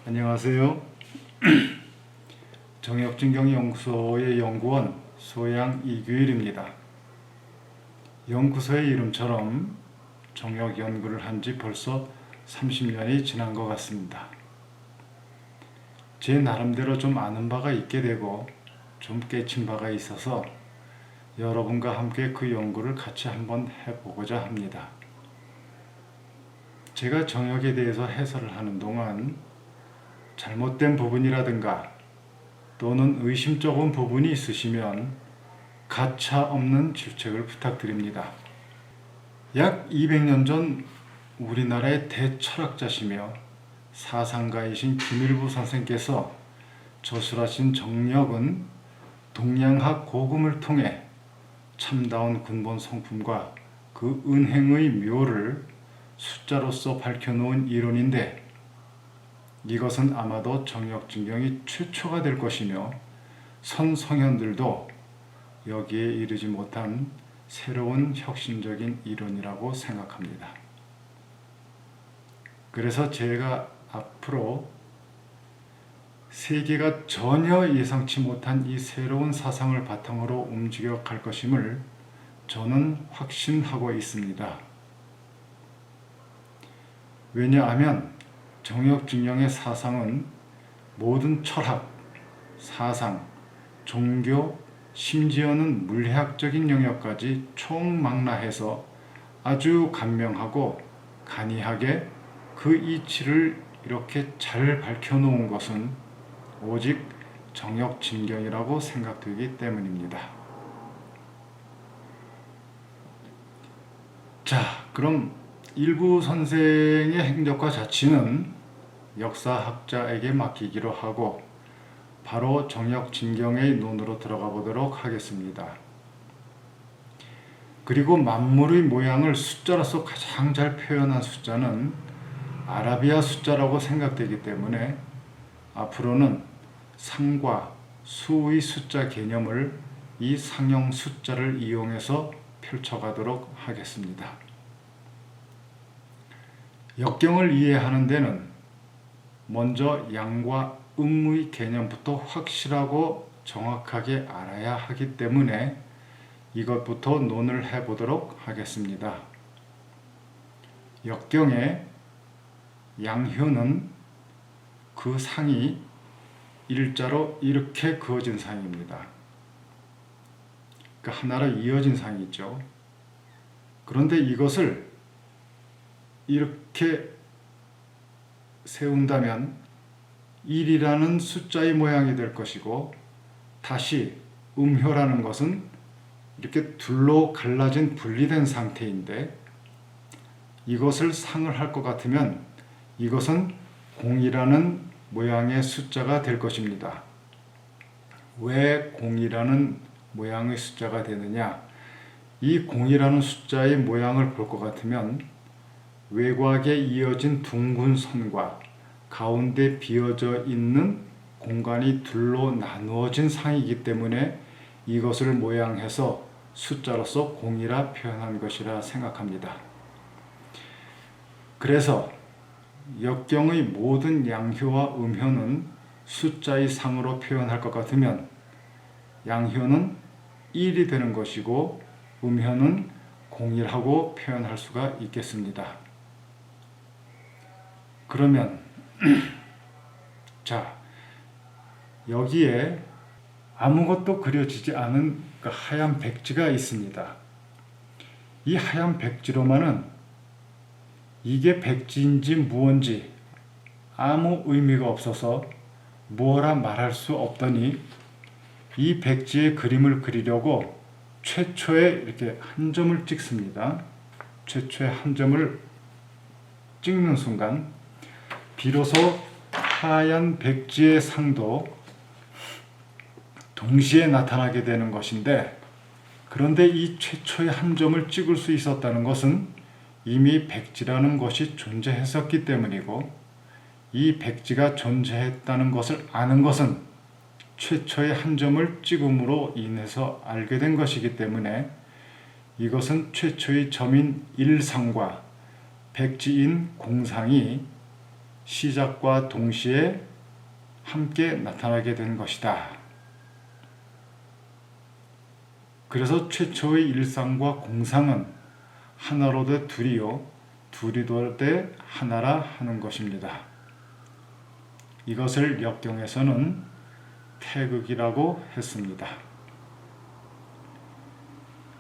안녕하세요. 정역진경연구소의 연구원 소양 이규일입니다. 연구소의 이름처럼 정역 연구를 한 지 벌써 30년이 지난 것 같습니다. 제 나름대로 좀 아는 바가 있게 되고 좀 깨친 바가 있어서 여러분과 함께 그 연구를 같이 한번 해보고자 합니다. 제가 정역에 대해서 해설을 하는 동안 잘못된 부분이라든가 또는 의심쩍은 부분이 있으시면 가차없는 질책을 부탁드립니다. 약 200년 전 우리나라의 대철학자시며 사상가이신 김일부 선생께서 저술하신 정역은 동양학 고금을 통해 참다운 근본 성품과 그 은행의 묘를 숫자로서 밝혀놓은 이론인데, 이것은 아마도 정역진경이 최초가 될 것이며 선성현들도 여기에 이르지 못한 새로운 혁신적인 이론이라고 생각합니다. 그래서 제가 앞으로 세계가 전혀 예상치 못한 이 새로운 사상을 바탕으로 움직여 갈 것임을 저는 확신하고 있습니다. 왜냐하면 정역진경의 사상은 모든 철학, 사상, 종교, 심지어는 물리학적인 영역까지 총망라해서 아주 간명하고 간이하게 그 이치를 이렇게 잘 밝혀놓은 것은 오직 정역진경이라고 생각되기 때문입니다. 자, 그럼 일부 선생의 행적과 자치는 역사학자에게 맡기기로 하고 바로 정역진경의 논으로 들어가 보도록 하겠습니다. 그리고 만물의 모양을 숫자로서 가장 잘 표현한 숫자는 아라비아 숫자라고 생각되기 때문에 앞으로는 상과 수의 숫자 개념을 이 상형 숫자를 이용해서 펼쳐가도록 하겠습니다. 역경을 이해하는 데는 먼저 양과 음의 개념부터 확실하고 정확하게 알아야 하기 때문에 이것부터 논을 해보도록 하겠습니다. 역경의 양효는 그 상이 일자로 이렇게 그어진 상입니다. 그러니까 하나로 이어진 상이 있죠. 그런데 이것을 이렇게 세운다면 1이라는 숫자의 모양이 될 것이고, 다시 음효라는 것은 이렇게 둘로 갈라진 분리된 상태인데, 이것을 상을 할 것 같으면 이것은 0이라는 모양의 숫자가 될 것입니다. 왜 0이라는 모양의 숫자가 되느냐? 이 0이라는 숫자의 모양을 볼 것 같으면 외곽에 이어진 둥근 선과 가운데 비어져 있는 공간이 둘로 나누어진 상이기 때문에 이것을 모양해서 숫자로서 0이라 표현한 것이라 생각합니다. 그래서 역경의 모든 양효와 음효는 숫자의 상으로 표현할 것 같으면 양효는 1이 되는 것이고 음효는 0이라고 표현할 수가 있겠습니다. 그러면 자, 여기에 아무것도 그려지지 않은 그 하얀 백지가 있습니다. 이 하얀 백지로만은 이게 백지인지 무언지 아무 의미가 없어서 뭐라 말할 수 없더니 이 백지의 그림을 그리려고 최초에 이렇게 한 점을 찍습니다. 최초에 한 점을 찍는 순간 비로소 하얀 백지의 상도 동시에 나타나게 되는 것인데, 그런데 이 최초의 한 점을 찍을 수 있었다는 것은 이미 백지라는 것이 존재했었기 때문이고, 이 백지가 존재했다는 것을 아는 것은 최초의 한 점을 찍음으로 인해서 알게 된 것이기 때문에 이것은 최초의 점인 일상과 백지인 공상이 시작과 동시에 함께 나타나게 된 것이다. 그래서 최초의 일상과 공상은 하나로 돼 둘이요, 둘이 돼 하나라 하는 것입니다. 이것을 역경에서는 태극이라고 했습니다.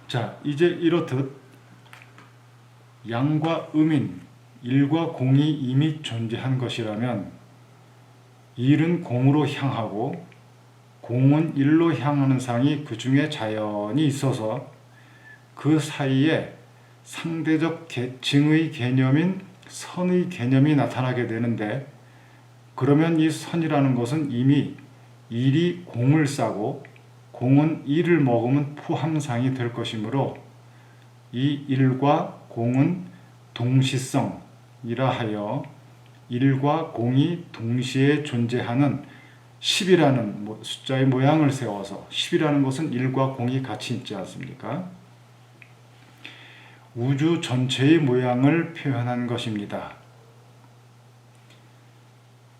자, 이제 이렇듯 양과 음인, 일과 공이 이미 존재한 것이라면 일은 공으로 향하고 공은 일로 향하는 상이 그 중에 자연히 있어서 그 사이에 상대적 증의 개념인 선의 개념이 나타나게 되는데, 그러면 이 선이라는 것은 이미 일이 공을 싸고 공은 일을 먹으면 포함상이 될 것이므로 이 일과 공은 동시성이라 하여 일과 공이 동시에 존재하는 10이라는 숫자의 모양을 세워서, 10이라는 것은 일과 공이 같이 있지 않습니까? 우주 전체의 모양을 표현한 것입니다.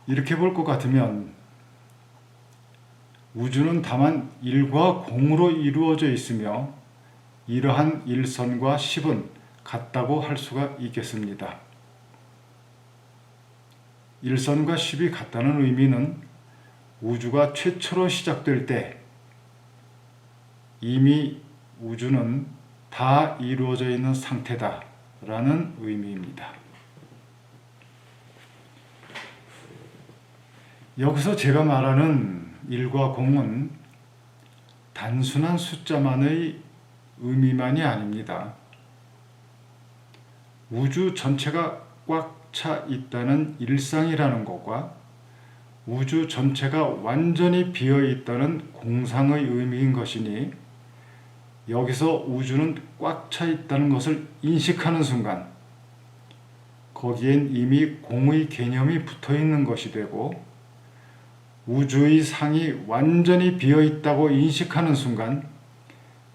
이렇게 볼 것 같으면 우주는 다만 일과 공으로 이루어져 있으며 이러한 일선과 10은 같다고 할 수가 있겠습니다. 일선과 10이 같다는 의미는 우주가 최초로 시작될 때 이미 우주는 다 이루어져 있는 상태다라는 의미입니다. 여기서 제가 말하는 일과 공은 단순한 숫자만의 의미만이 아닙니다. 우주 전체가 꽉 차 있다는 일상이라는 것과 우주 전체가 완전히 비어 있다는 공상의 의미인 것이니, 여기서 우주는 꽉 차 있다는 것을 인식하는 순간 거기엔 이미 공의 개념이 붙어 있는 것이 되고, 우주의 상이 완전히 비어 있다고 인식하는 순간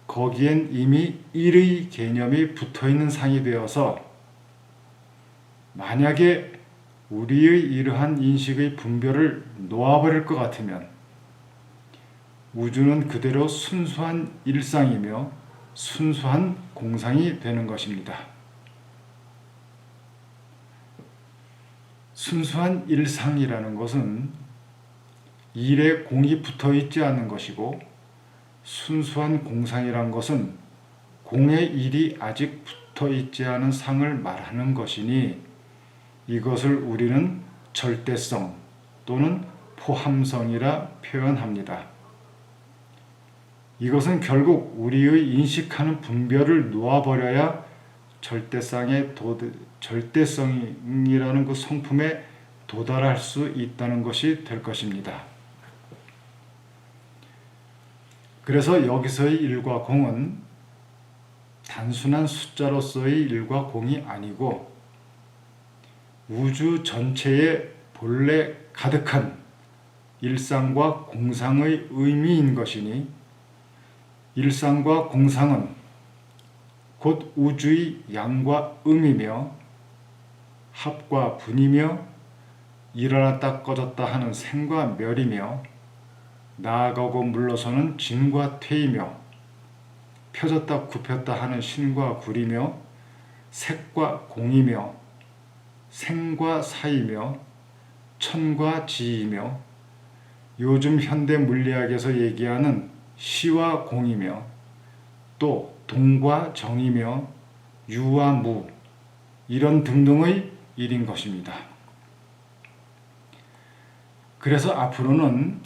거기엔 이미 일의 개념이 붙어 있는 상이 되어서, 만약에 우리의 이러한 인식의 분별을 놓아버릴 것 같으면 우주는 그대로 순수한 일상이며 순수한 공상이 되는 것입니다. 순수한 일상이라는 것은 일에 공이 붙어 있지 않는 것이고, 순수한 공상이란 것은 공의 일이 아직 붙어 있지 않은 상을 말하는 것이니, 이것을 우리는 절대성 또는 포함성이라 표현합니다. 이것은 결국 우리의 인식하는 분별을 놓아버려야 절대성이라는 그 성품에 도달할 수 있다는 것이 될 것입니다. 그래서 여기서의 일과 공은 단순한 숫자로서의 일과 공이 아니고 우주 전체에 본래 가득한 일상과 공상의 의미인 것이니, 일상과 공상은 곧 우주의 양과 음이며 합과 분이며 일어났다 꺼졌다 하는 생과 멸이며 나아가고 물러서는 진과 퇴이며 펴졌다 굽혔다 하는 신과 구리며 색과 공이며 생과 사이며 천과 지이며 요즘 현대 물리학에서 얘기하는 시와 공이며 또 동과 정이며 유와 무, 이런 등등의 일인 것입니다. 그래서 앞으로는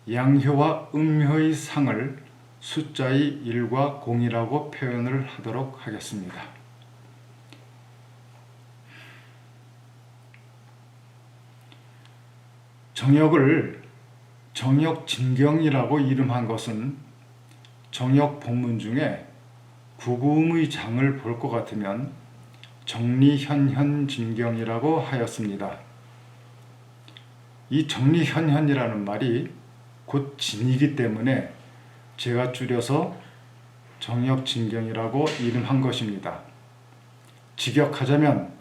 양효와 음효의 상을 숫자의 1과 공이라고 표현을 하도록 하겠습니다. 정역을 정역진경이라고 이름한 것은 정역 본문 중에 구구음의 장을 볼 것 같으면 정리현현진경이라고 하였습니다. 이 정리현현이라는 말이 곧 진이기 때문에 제가 줄여서 정역진경이라고 이름한 것입니다. 직역하자면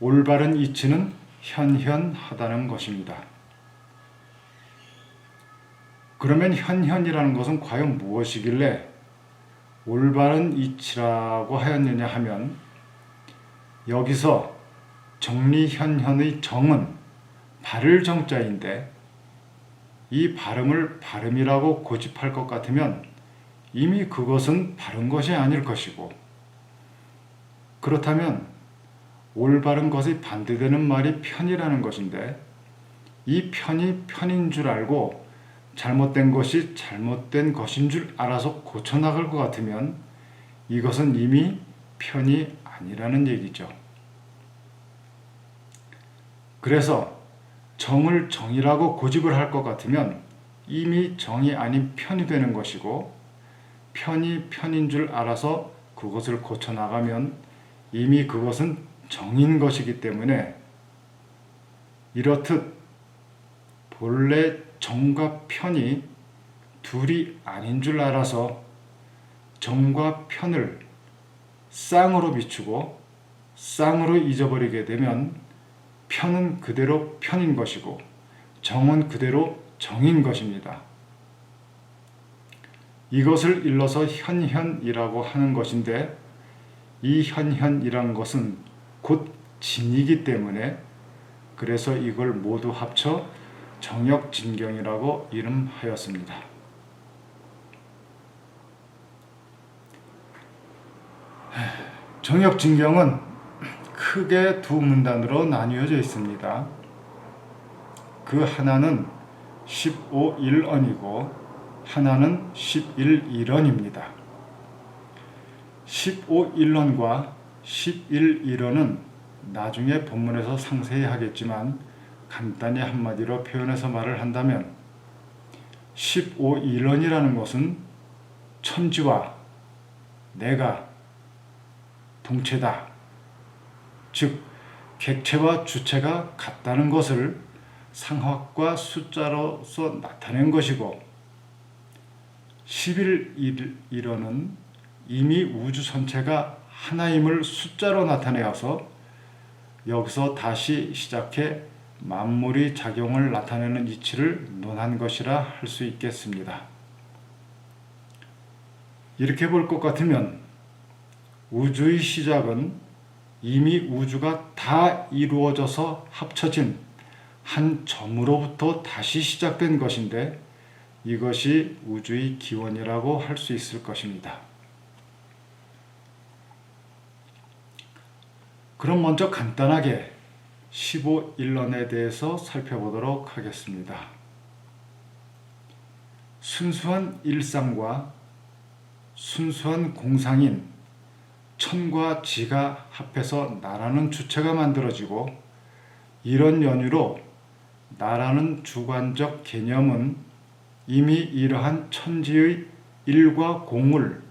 올바른 이치는 현현하다는 것입니다. 그러면 현현이라는 것은 과연 무엇이길래 올바른 이치라고 하였느냐 하면, 여기서 정리현현의 정은 바를 정자인데, 이 발음을 발음이라고 고집할 것 같으면 이미 그것은 바른 것이 아닐 것이고, 그렇다면 올바른 것이 반대되는 말이 편이라는 것인데, 이 편이 편인 줄 알고 잘못된 것이 잘못된 것인 줄 알아서 고쳐나갈 것 같으면 이것은 이미 편이 아니라는 얘기죠. 그래서 정을 정이라고 고집을 할 것 같으면 이미 정이 아닌 편이 되는 것이고, 편이 편인 줄 알아서 그것을 고쳐나가면 이미 그것은 정인 것이기 때문에, 이렇듯 본래 정과 편이 둘이 아닌 줄 알아서 정과 편을 쌍으로 비추고 쌍으로 잊어버리게 되면 편은 그대로 편인 것이고 정은 그대로 정인 것입니다. 이것을 일러서 현현이라고 하는 것인데, 이 현현이란 것은 곧 진이기 때문에, 그래서 이걸 모두 합쳐 정역진경이라고 이름하였습니다. 정역진경은 크게 두 문단으로 나뉘어져 있습니다. 그 하나는 15일언이고 하나는 11일언입니다. 15일언과 11일언은 나중에 본문에서 상세히 하겠지만, 간단히 한마디로 표현해서 말을 한다면 15일언이라는 것은 천지와 내가 동체다, 즉 객체와 주체가 같다는 것을 상학과 숫자로서 나타낸 것이고, 11일언은 이미 우주 전체가 하나임을 숫자로 나타내어서 여기서 다시 시작해 만물의 작용을 나타내는 이치를 논한 것이라 할 수 있겠습니다. 이렇게 볼 것 같으면 우주의 시작은 이미 우주가 다 이루어져서 합쳐진 한 점으로부터 다시 시작된 것인데, 이것이 우주의 기원이라고 할 수 있을 것입니다. 그럼 먼저 간단하게 15일론에 대해서 살펴보도록 하겠습니다. 순수한 일상과 순수한 공상인 천과 지가 합해서 나라는 주체가 만들어지고, 이런 연유로 나라는 주관적 개념은 이미 이러한 천지의 일과 공을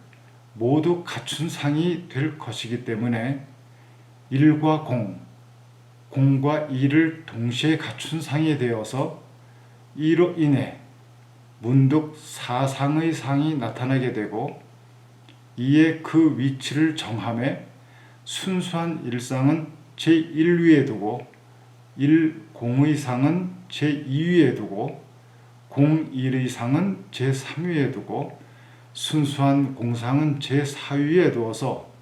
모두 갖춘 상이 될 것이기 때문에, 일과 공과 일을 동시에 갖춘 상이 되어서 이로 인해 문득 사상의 상이 나타나게 되고, 이에 그 위치를 정함에 순수한 일상은 제1위에 두고 일공의 상은 제2위에 두고 공일의 상은 제3위에 두고 순수한 공상은 제4위에 두어서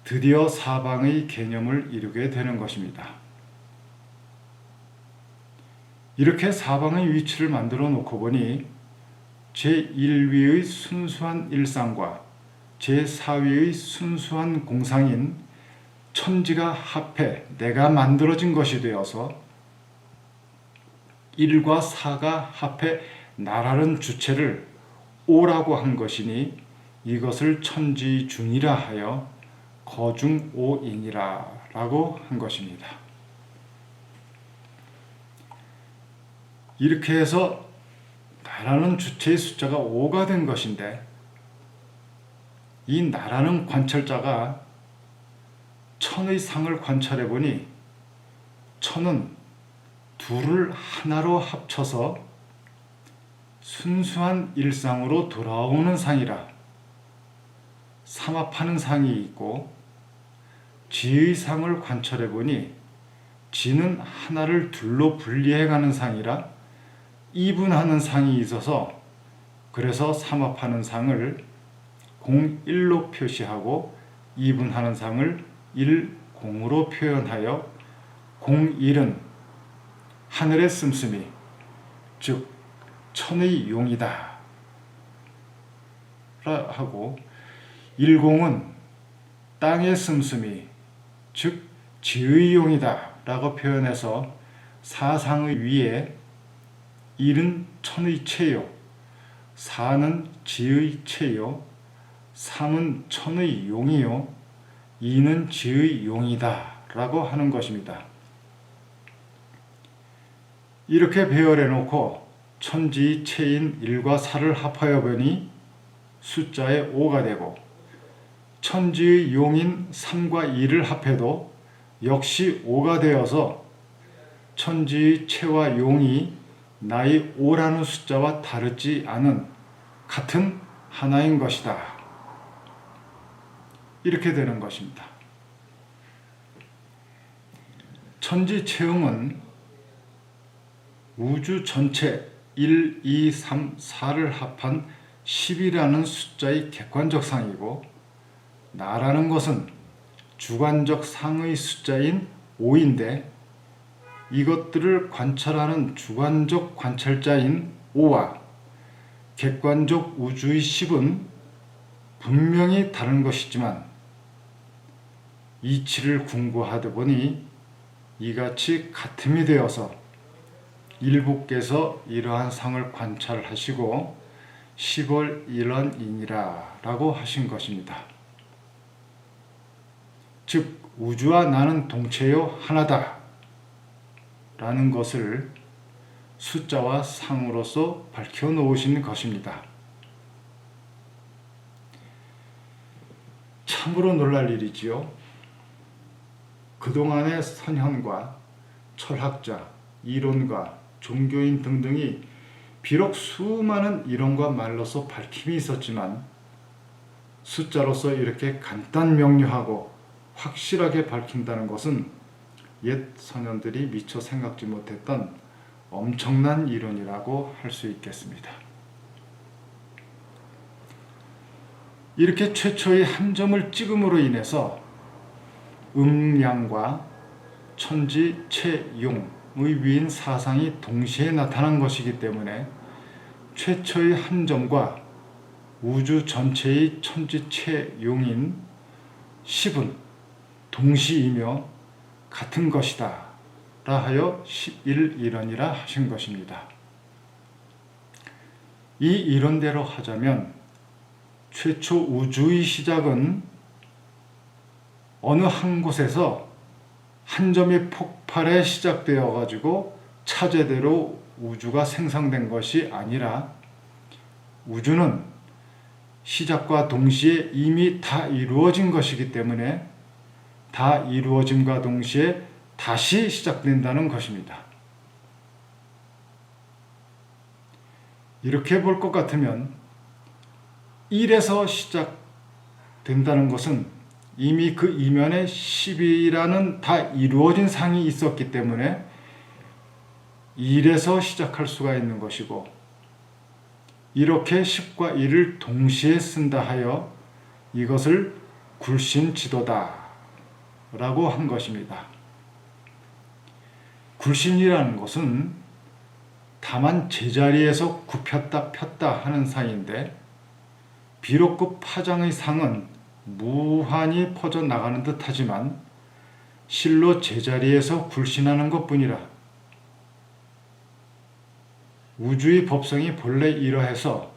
드디어 사방의 개념을 이루게 되는 것입니다. 이렇게 사방의 위치를 만들어 놓고 보니 제1위의 순수한 일상과 제4위의 순수한 공상인 천지가 합해 내가 만들어진 것이 되어서 1과 4가 합해 나라는 주체를 오라고 한 것이니, 이것을 천지중이라 하여 거중오인이라 라고 한 것입니다. 이렇게 해서 나라는 주체의 숫자가 5가 된 것인데, 이 나라는 관찰자가 천의 상을 관찰해 보니 천은 둘을 하나로 합쳐서 순수한 일상으로 돌아오는 상이라 삼합하는 상이 있고, 지의 상을 관찰해 보니 지는 하나를 둘로 분리해가는 상이라 이분하는 상이 있어서 그래서 삼합하는 상을 01로 표시하고 이분하는 상을 10으로 표현하여 01은 하늘의 씀씀이 즉 천의 용이다 하고 10은 땅의 씀씀이 즉 지의 용이다 라고 표현해서 사상의 위에 1은 천의 체요, 4는 지의 체요, 3은 천의 용이요, 2는 지의 용이다 라고 하는 것입니다. 이렇게 배열해 놓고 천지의 체인 1과 4를 합하여 보니 숫자의 5가 되고 천지의 용인 3과 2를 합해도 역시 5가 되어서 천지의 체와 용이 나의 5라는 숫자와 다르지 않은 같은 하나인 것이다. 이렇게 되는 것입니다. 천지체음은 우주 전체 1, 2, 3, 4를 합한 10이라는 숫자의 객관적 상이고 나라는 것은 주관적 상의 숫자인 5인데 이것들을 관찰하는 주관적 관찰자인 5와 객관적 우주의 10은 분명히 다른 것이지만 이치를 궁구하다 보니 이같이 같음이 되어서 일부께서 이러한 상을 관찰하시고 10월 1원이니라 라고 하신 것입니다. 즉 우주와 나는 동체요 하나다 라는 것을 숫자와 상으로서 밝혀 놓으신 것입니다. 참으로 놀랄 일이지요. 그동안의 선현과 철학자, 이론가, 종교인 등등이 비록 수많은 이론과 말로서 밝힘이 있었지만 숫자로서 이렇게 간단 명료하고 확실하게 밝힌다는 것은 옛 선현들이 미처 생각지 못했던 엄청난 이론이라고 할 수 있겠습니다. 이렇게 최초의 한 점을 찍음으로 인해서 음양과 천지 체용의 위인 사상이 동시에 나타난 것이기 때문에 최초의 한 점과 우주 전체의 천지 체용인 10은 동시이며 같은 것이다 라 하여 11일원이라 하신 것입니다. 이 이론대로 하자면 최초 우주의 시작은 어느 한 곳에서 한 점이 폭발해 시작되어 가지고 차제대로 우주가 생성된 것이 아니라 우주는 시작과 동시에 이미 다 이루어진 것이기 때문에 다 이루어짐과 동시에 다시 시작된다는 것입니다. 이렇게 볼 것 같으면 1에서 시작된다는 것은 이미 그 이면에 10이라는 다 이루어진 상이 있었기 때문에 1에서 시작할 수가 있는 것이고 이렇게 10과 1을 동시에 쓴다 하여 이것을 굴신지도다 라고 한 것입니다. 굴신이라는 것은 다만 제자리에서 굽혔다 폈다 하는 상인데 비록 그 파장의 상은 무한히 퍼져나가는 듯 하지만 실로 제자리에서 굴신하는 것뿐이라 우주의 법성이 본래 이러해서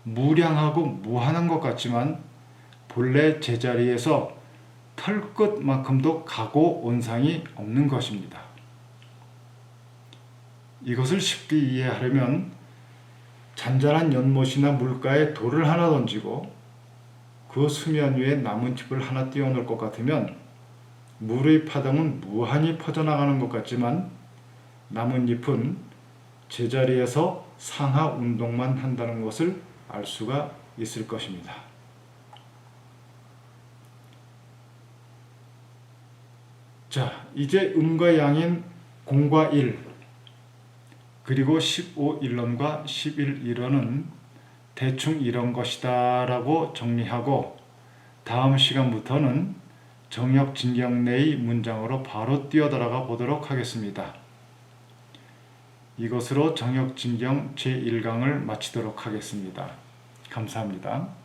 무량하고 무한한 것 같지만 본래 제자리에서 털끝만큼도 가고 온 상이 없는 것입니다. 이것을 쉽게 이해하려면 잔잔한 연못이나 물가에 돌을 하나 던지고 그 수면 위에 나뭇잎을 하나 띄워놓을 것 같으면 물의 파동은 무한히 퍼져나가는 것 같지만 나뭇잎은 제자리에서 상하 운동만 한다는 것을 알 수가 있을 것입니다. 자, 이제 음과 양인 공과 일, 그리고 15일론과 11일론은 대충 이런 것이다 라고 정리하고, 다음 시간부터는 정역진경 내의 문장으로 바로 뛰어들어가 보도록 하겠습니다. 이것으로 정역진경 제1강을 마치도록 하겠습니다. 감사합니다.